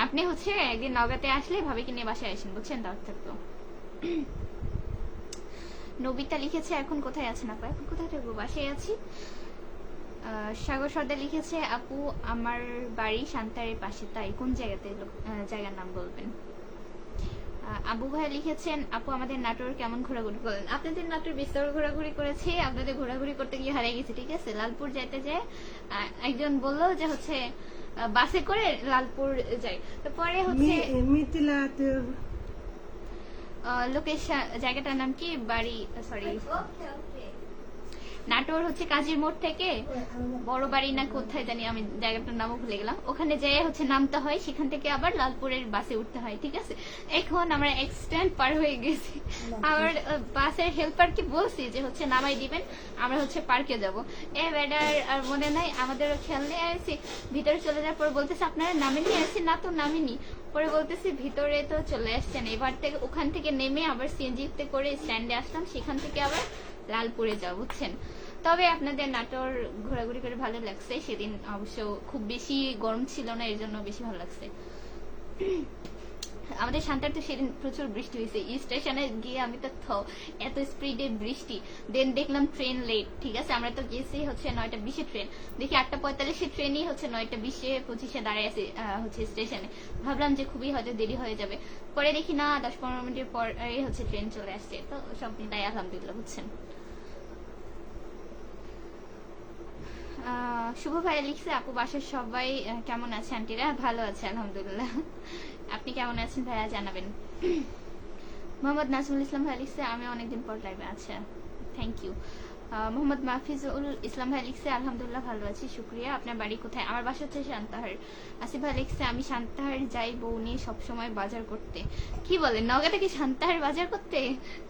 আপনি হচ্ছে একদিন নওগাঁতে আসলে ভাবিকে নিয়ে বাসায় আসেন, বুঝছেন? দাওয়াত থাকতো। নবিতা লিখেছে এখন কোথায় আছেন আপু? এখন কোথায় থাকবো, বাসায় আছি। সাগর সর্দার লিখেছে আপু আমার বাড়ি শান্তারের পাশে। তাই? কোন জায়গাতে? জায়গার নাম বলবেন। আবু ভাইয়া লিখেছেন আপু আমাদের নাটোর কেমন ঘোরাঘুরি করলেন? আপনাদের নাটোর বিস্তর ঘোরাঘুরি করেছি, আপনাদের ঘোরাঘুরি করতে গিয়ে হারিয়ে গেছি, ঠিক আছে? লালপুর যাইতে যায় একজন বললো যে হচ্ছে বাসে করে লালপুর যাই, তো পরে হচ্ছে লোকেশন জায়গাটার নাম কি, বাড়ি সরি নাটোর হচ্ছে কাজীর মোড় থেকে বড় বাড়ি না কোথায় জানি, আমি জায়গাটার নামও ভুলে গেলাম। ওখানে যেয়ে হচ্ছে নামতে হয়, সেখান থেকে আবার লালপুরের বাসে উঠতে হয়, ঠিক আছে? এখন আমরা এক্সটেন্ড পার হয়ে গেছি। আমার বাসের হেল্পারকে বলছি যে হচ্ছে নামাই দিবেন, আমরা হচ্ছে পার্কে যাব। এ বেডার আর মনে নাই, আমাদের খেয়াল নিয়ে আসছি। ভিতরে চলে যাওয়ার পর বলতেছে আপনারা নামেনি? আসছি না তো, নামিনি। পরে বলতেছি ভিতরে তো চলে আসছেন। এবার থেকে ওখান থেকে নেমে আবার সিএনজিতে করে স্ট্যান্ডে আসলাম, সেখান থেকে আবার লালপুরে যাও, বুঝছেন? তবে আপনাদের নাটোর ঘোরাঘুরি করে ভালো লাগছে। সেদিন অবশ্য খুব বেশি গরম ছিল না, এর জন্য বেশি ভালো লাগছে। আমাদের শান্তার তো সেদিন প্রচুর বৃষ্টি হয়েছে, স্টেশনে গিয়ে আমি তো এত স্পিডে বৃষ্টি, দেন দেখলাম ট্রেন লেট, ঠিক আছে? আমরা তো গেছি হচ্ছে 9:20 ট্রেন, দেখি 8:45 ট্রেনই হচ্ছে 9:20-25 দাঁড়ায় আছে হচ্ছে স্টেশনে। ভাবলাম যে খুবই হয়তো দেরি হয়ে যাবে, পরে দেখি না 10-15 মিনিটের পর হচ্ছে ট্রেন চলে আসছে। তো সব মিলাই আলহামদুলিল্লাহ, বুঝছেন? শুভ ভাই লিখছে আপু বাসার সবাই কেমন আছে? আন্টিরা ভালো আছে আলহামদুলিল্লাহ, আপনি কেমন আছেন ভাইয়া জানাবেন। মোহাম্মদ নাজমুল ইসলাম ভাই লিখছে আমি অনেকদিন পর লাইভে। আচ্ছা, থ্যাংক ইউ। মোহাম্মদ মাহফিজুল ইসলাম ভাই লিখছে আলহামদুলিল্লাহ ভালো আছি, শুক্রিয়া। আপনার বাড়ি কোথায়? আমার বাসা হচ্ছে সান্তাহার। আসিফ ভাই লিখছে আমি সান্তাহার যাই বউ নিয়ে সবসময় বাজার করতে। কি বলেন, নওগাঁ থেকে সান্তাহার বাজার করতে?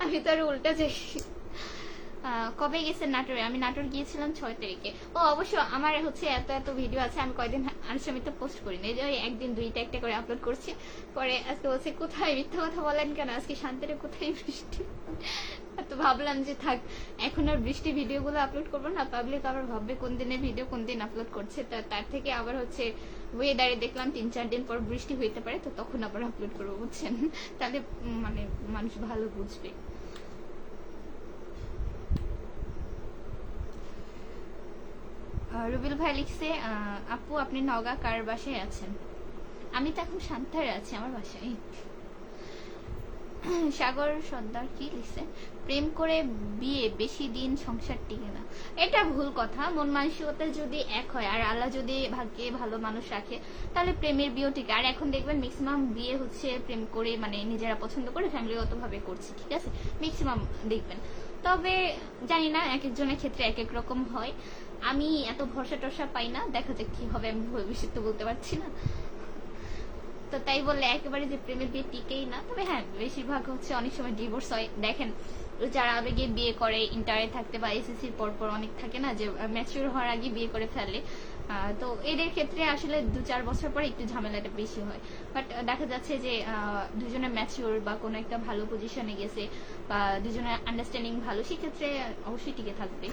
আমি তো আর উল্টা যাই। কবে গেছেন নাটোরে? আমি নাটোর গিয়েছিলাম 6 তারিখে। ও অবশ্য আমার হচ্ছে এত এত ভিডিও আছে, আমি কয়দিন আনুষ্ঠানিক পোস্ট করি না, যে একদিন 2টা একটা করে আপলোড করছি। পরে আজকে বলছে কোথায়, মিথ্যা কথা বলেন কেন, আজকে শান্তিরে কোথায় বৃষ্টি। তো ভাবলাম যে থাক, এখন আর বৃষ্টি ভিডিওগুলো আপলোড করবো না, পাবলিক আবার ভাববে কোন দিনের ভিডিও কোন দিন আপলোড করছে। তার থেকে আবার হচ্ছে ওয়েদারে দেখলাম 3-4 দিন পর বৃষ্টি হইতে পারে, তো তখন আবার আপলোড করবো, বুঝছেন? তাহলে মানে মানুষ ভালো বুঝবে। রুবিল ভাই লিখছে আপু আপনি নওগাঁ কার বাসায় আছেন? আমি তো এখন সান্তাহারে আছি আমার বাসায়। সাগর সর্দার কি লিখছে প্রেম করে বিয়ে বেশি দিন সংসার টিকে না। এটা ভুল কথা। মন মানসিকতা যদি এক হয় আর আল্লাহ যদি ভাগ্যে ভালো মানুষ রাখে, তাহলে প্রেমের বিয়েও টিকে। আর এখন দেখবেন ম্যাক্সিমাম বিয়ে হচ্ছে প্রেম করে, মানে নিজেরা পছন্দ করে ফ্যামিলিগত ভাবে করছে, ঠিক আছে? ম্যাক্সিমাম দেখবেন। তবে জানি না, এক একজনের ক্ষেত্রে এক এক রকম হয়। আমি এত ভরসা টরসা পাই না, দেখা যাক কি হবে, আমি ভবিষ্যৎ তো বলতে পারছি না। তো তাই বললে একেবারে যে প্রেমের বিয়ে টিকেই না। তবে হ্যাঁ, বেশিরভাগ হচ্ছে অনেক সময় ডিভোর্স হয়। দেখেন যারা আবেগে বিয়ে করে, ইন্টারে থাকতে বা এসএসসির পর অনেক থাকে না যে ম্যাচিউর হওয়ার আগে বিয়ে করে ফেলে, তো এদের ক্ষেত্রে আসলে 2-4 বছর পরে একটু ঝামেলাটা বেশি হয়। বাট দেখা যাচ্ছে যে দুজনে ম্যাচিউর বা কোনো একটা ভালো পজিশনে গেছে বা দুজনের আন্ডারস্ট্যান্ডিং ভালো, সেক্ষেত্রে অবশ্যই টিকে থাকবে।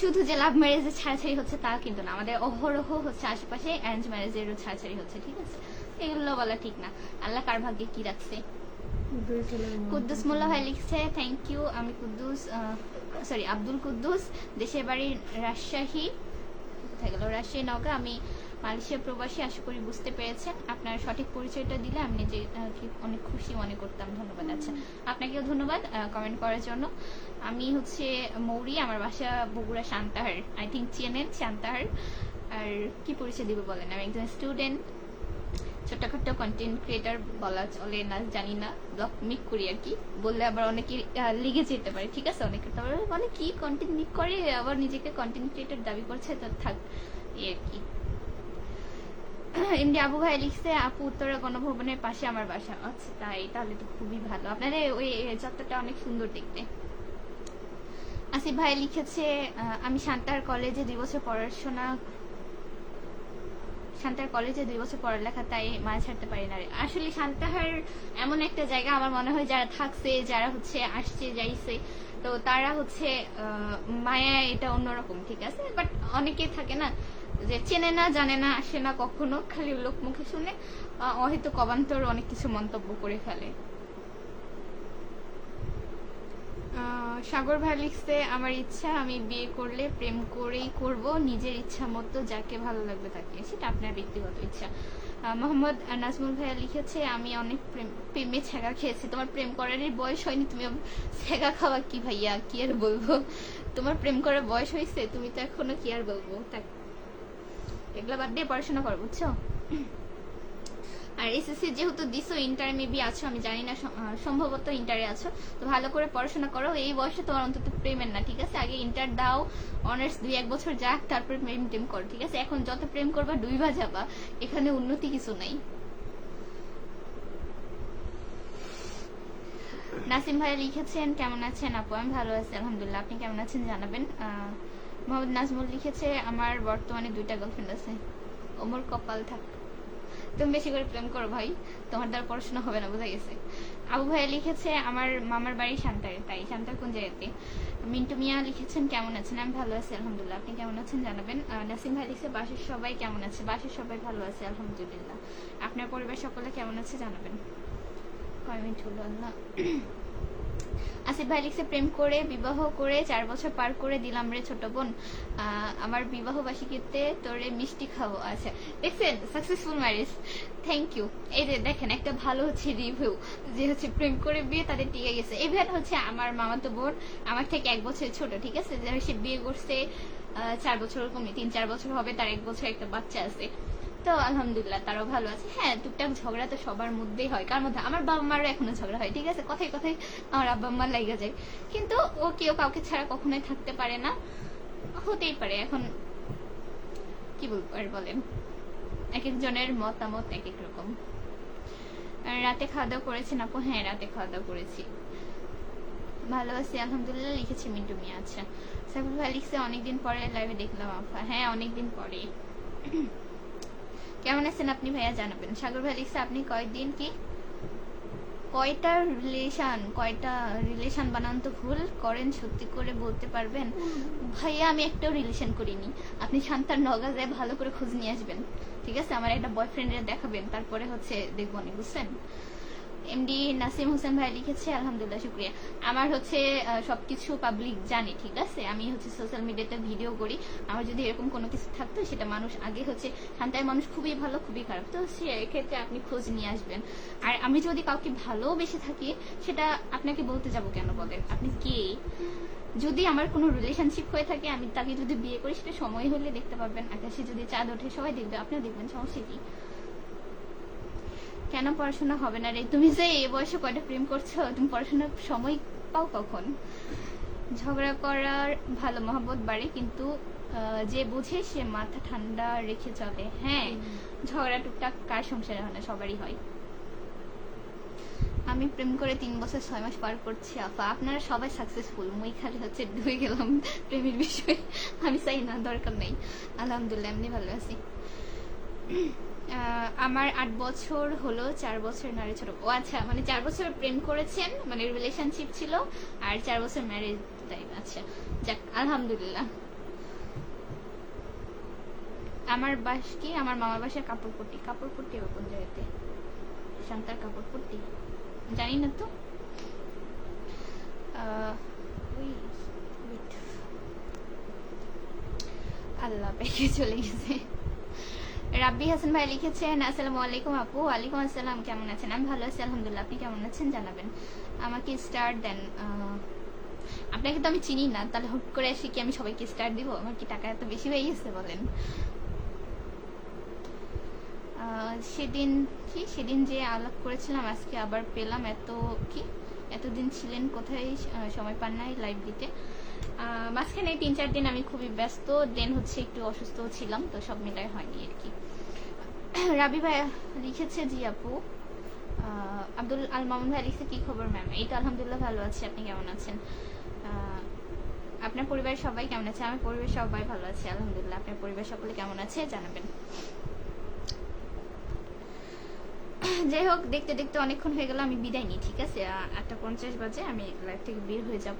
শুধু যে লাভ ম্যারেজে ছাড়াছাড়ি হচ্ছে তা কিন্তু না, আমাদের অহরহ হচ্ছে আশেপাশে অ্যারেঞ্জ ম্যারেজেরও ছাড়াছাড়ি হচ্ছে, ঠিক আছে? এগুলো বলা ঠিক না, আল্লাহ কার ভাগ্যে কি রাখছে। কুদ্দুস মোল্লা ভাই লিখছে থ্যাংক ইউ। আমি কুদ্দুস আব্দুল কুদ্দুস, দেশের বাড়ি রাজশাহী। কোথায় গেল? রাজশাহী নওগাঁ। আমি মালয়েশিয়া প্রবাসী, আশা করি বুঝতে পেরেছেন। আপনার সঠিক পরিচয়টা দিলে আমি নিজে অনেক খুশি মনে করতাম। ধন্যবাদ। আচ্ছা, আপনাকেও ধন্যবাদ কমেন্ট করার জন্য। আমি হচ্ছে মৌরি, আমার বাসা বগুড়া সান্তাহার। আই থিঙ্ক চেনেন সান্তাহার। আর কি পরিচয় দিব বলেন, আমি একজন স্টুডেন্ট, ছোটখাটো কন্টেন্ট ক্রিয়েটার বলা চলে না, জানি না, ব্লগ মেক করি আর কি। বললে আবার অনেকে লিগে যেতে পারে, ঠিক আছে? অনেকে মানে কি কন্টেন্ট মেক করে, আবার নিজেকে কন্টেন্ট ক্রিয়েটার দাবি করছে, তো থাক এই আর কি। এমনি আবু ভাই লিখছে, আপু উত্তরা গণভবনের পাশে আমার বাসা। আচ্ছা তাই, তাহলে তো খুবই ভালো, আপনাদের ওই চত্বরটা অনেক সুন্দর দেখতে। আসিফ ভাই লিখেছে, আমি শান্তার কলেজে 2 বছর পড়াশোনা, শান্তার কলেজে 2 বছর পড়ালেখা, তাই মায়া ছাড়তে পারি না রে। আসলে শান্তাহার এমন একটা জায়গা, আমার মনে হয় যারা থাকছে, যারা হচ্ছে আসছে যাইছে, তো তারা হচ্ছে মায়া এটা অন্যরকম, ঠিক আছে। বাট অনেকে থাকে না যে চেনে না জানে না আসে না কখনো, খালি লোক মুখে শুনে হয়তো কবান্তর অনেক কিছু মন্তব্য করে ফেলে। সাগর ভাই লিখছে, আমার ইচ্ছা আমি বিয়ে করলে প্রেম করেই করব, নিজের ইচ্ছা মতো যাকে ভালো লাগবে তাকে, সেটা আপনার ব্যক্তিগত ইচ্ছা। মোহাম্মদ নাজমুল ভাইয়া লিখেছে, আমি অনেক প্রেমে ছ্যাঁকা খেয়েছি, তোমার প্রেম করারই বয়স হয়নি, তুমি ছ্যাঁকা খাওয়া কি ভাইয়া, কি আর বলবো, তোমার প্রেম করার বয়স হয়েছে, তুমি তো এখনো কি আর বলবো। এগুলো বাদ দিয়ে পড়াশোনা করো, বুঝছো। আর এসএসসি যেহেতু দিছো, ইন্টারে মেবি আছো, আমি জানি না, সম্ভবত ইন্টারে আছো, তো ভালো করে পড়াশোনা করো। এই বয়সে তোমার অন্তত প্রেমের না, ঠিক আছে। আগে ইন্টার দাও, অনার্স 2-1 বছর যাক, তারপর প্রেম টেম করো, ঠিক আছে। এখন যত প্রেম করবা ডুইবা যাবা, এখানে উন্নতি কিছু নাই। নাসিম ভাই লিখেছেন, কেমন আছেন আপু? আমি ভালো আছি আলহামদুলিল্লাহ, আপনি কেমন আছেন জানাবেন। মোহাম্মদ নাজমুল লিখেছে, আমার বর্তমানে 2টা গার্লফ্রেন্ড আছে। ওমর কপাল থাক, তুমি বেশি করে প্রেম করো ভাই, তোমার দ্বারা পড়াশোনা হবে না, বোঝা গেছে। আবু ভাই লিখেছে, আমার মামার বাড়ি শান্তারে, তাই শান্তার কোন জায়গাতে। মিন্টু মিয়া লিখেছেন, কেমন আছেন? আমি ভালো আছি আলহামদুলিল্লাহ, আপনি কেমন আছেন জানাবেন। নাসিম ভাই লিখেছে, বাসার সবাই কেমন আছে? বাসার সবাই ভালো আছে আলহামদুলিল্লাহ, আপনার পরিবার সকলে কেমন আছে জানাবেন। কয় মিনিট হলো না। আসিফ ভাই লিখছে, প্রেম করে বিবাহ করে 4 বছর পার করে দিলাম রে ছোট বোন, আমার বিবাহ বার্ষিকীতে তোরে মিষ্টি খাবো। আচ্ছা দেখছেন, সাকসেসফুল ম্যারেজ, থ্যাংক ইউ। এই যে দেখেন একটা ভালো হচ্ছে রিভিউ, যে হচ্ছে প্রেম করে বিয়ে তাদের টিকে গেছে। ইভেন হচ্ছে আমার মামাতো বোন আমার থেকে 1 বছর ছোট, ঠিক আছে, যে সে বিয়ে করছে 4 বছর, কমে 3-4 বছর হবে, তার 1 বছর একটা বাচ্চা আছে, তো আলহামদুলিল্লাহ তারাও ভালো আছে। হ্যাঁ, টুকটাক ঝগড়া তো সবার মধ্যেই হয়, কার মধ্যে, আমার বাবা মারও এখনো ঝগড়া হয়, ঠিক আছে, কথায় কথায় আমার আব্বা আম্মার লাগা যায়, কিন্তু ও কেউ কাউকে ছাড়া কখনোই থাকতে পারে না, হতেই পারে। এখন কি বলবো আর বলেন, এক একজনের মতামত এক এক রকম। রাতে খাওয়া দাওয়া করেছেন আপু? হ্যাঁ, রাতে খাওয়া দাওয়া করেছি, ভালো আছি আলহামদুলিল্লাহ, লিখেছি মিন্টু মিয়া। আচ্ছা, সাইফুল ভাই লিখছে, অনেকদিন পরে লাইভে দেখলাম আপা। হ্যাঁ, অনেকদিন পরে। কেমন আছেন আপনি ভাইয়া জানাবেন। সাগর ভাই লিখছে, আপনি কয়টা রিলেশন বানান তো ভুল করেন, সত্যি করে বলতে পারবেন? ভাইয়া আমি একটাও রিলেশন করিনি, আপনি শান্তার নগা যায় ভালো করে খোঁজ নিয়ে আসবেন, ঠিক আছে, আমার একটা বয়ফ্রেন্ডের দেখাবেন, তারপরে হচ্ছে দেখবো অনেক, বুঝছেন। এমডি নাসিম হোসেন ভাই লিখেছে, আলহামদুলিল্লাহ শুক্রিয়া। আমার হচ্ছে সবকিছু পাবলিক জানি, ঠিক আছে, আমি হচ্ছে সোশ্যাল মিডিয়াতে ভিডিও করি, আমার যদি এরকম কোনো কিছু থাকতো সেটা মানুষ আগে হচ্ছে, শান্তায় মানুষ খুবই ভালো খুবই খারাপ, তো সেক্ষেত্রে আপনি খোঁজ নিয়ে আসবেন। আর আমি যদি কাউকে ভালোবেসে থাকি সেটা আপনাকে বলতে যাব কেন বলেন, আপনি কে? যদি আমার কোনো রিলেশনশিপ হয়ে থাকে, আমি তাকে যদি বিয়ে করি, সেটা সময় হলে দেখতে পারবেন, আকাশে যদি চাঁদ ওঠে সবাই দেখবে, আপনিও দেখবেন, সমস্যা কি? কেন পড়াশোনা হবে না রে? তুমি যে এই বয়সে কয়টা প্রেম করছো, তুমি পড়াশোনার সময় পাও কখন? ঝগড়া করার ভালো মহব্বত বাড়ে, কিন্তু যে বুঝে সে মাথা ঠান্ডা রেখে চলে। হ্যাঁ, ঝগড়া টুকটাক কার সংসারে হয় না, সবারই হয়। আমি প্রেম করে 3 বছর 6 মাস পার করছি আপা, আপনারা সবাই সাকসেসফুল, মুই খালি হচ্ছে ডুবে গেলাম প্রেমের বিষয়ে, আমি চাই না, দরকার নেই, আলহামদুলিল্লাহ এমনি ভালো আছি। আমার 8 বছর হলো, 4 বছর নারী ছোট। ও আচ্ছা, মানে 4 বছর প্রেম করেছেন, মানে রিলেশনশিপ ছিল, আর 4 বছর ম্যারেজ টাইম। আচ্ছা, যাক আলহামদুলিল্লাহ। আমার আমার মামার বাসায় কাপড়পট্টি ও কোন জায়গাতে? শান্তার কাপড়পট্টি জানি না তো। আল্লাহ পেকে চলে গেছে। রাব্বি হাসান ভাই লিখেছেন, আসসালামু আলাইকুম আপু। ওয়ালাইকুম আসসালাম, কেমন আছেন? আমি ভালো আছি আলহামদুলিল্লাহ, আপনি কেমন আছেন জানাবেন। আমাকে স্টার দেন। আপনাকে তো আমি চিনি না, তাহলে হুট করে এসে কি আমি সবাইকে স্টার দিব? আমার কি টাকা এত বেশি হয়ে গেছে বলেন? সেদিন যে আলাপ করেছিলাম, আজকে আবার পেলাম, এতদিন ছিলেন কোথায়? সময় পান নাই লাইভ দিতে। মাঝখানে 3-4 দিন আমি খুবই ব্যস্ত, দেন হচ্ছে একটু অসুস্থ ছিলাম, তো সব মিলাই হয়নি আর কি। রাবি ভাইয়া লিখেছে জি আপু। আব্দুল আল মামুন ভাই লিখছে কি খবর ম্যাম? এই তো আলহামদুলিল্লাহ ভালো আছি, আপনি কেমন আছেন? আপনার পরিবারের সবাই কেমন আছে? আমার পরিবার সবাই ভালো আছে আলহামদুলিল্লাহ। আপনার পরিবার সকলে কেমন আছে জানাবেন। যাই হোক, দেখতে দেখতে অনেকক্ষণ হয়ে গেল, আমি বিদায় নিই, ঠিক আছে? 8:50 বাজে আমি লাইভ থেকে বের হয়ে যাব।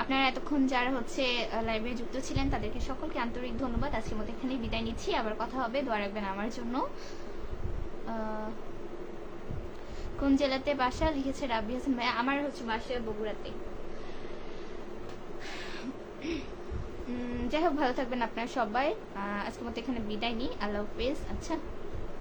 আপনারা এতক্ষণ যারা হচ্ছে লাইভে যুক্ত ছিলেন তাদেরকে সকলকে আন্তরিক ধন্যবাদ। আজকের মতো এখানেই বিদায় নিচ্ছি, আবার কথা হবে, দোয়া রাখবেন আমার জন্য। কোন জেলাতে বাসা লিখেছে রাবি হাসান ভাই? আমার হচ্ছে বাসা বগুড়াতে। যাই হোক, ভালো থাকবেন আপনারা সবাই। আজকের মতো এখানে বিদায় নিই, আল্লাহ হাফেজ। আচ্ছা।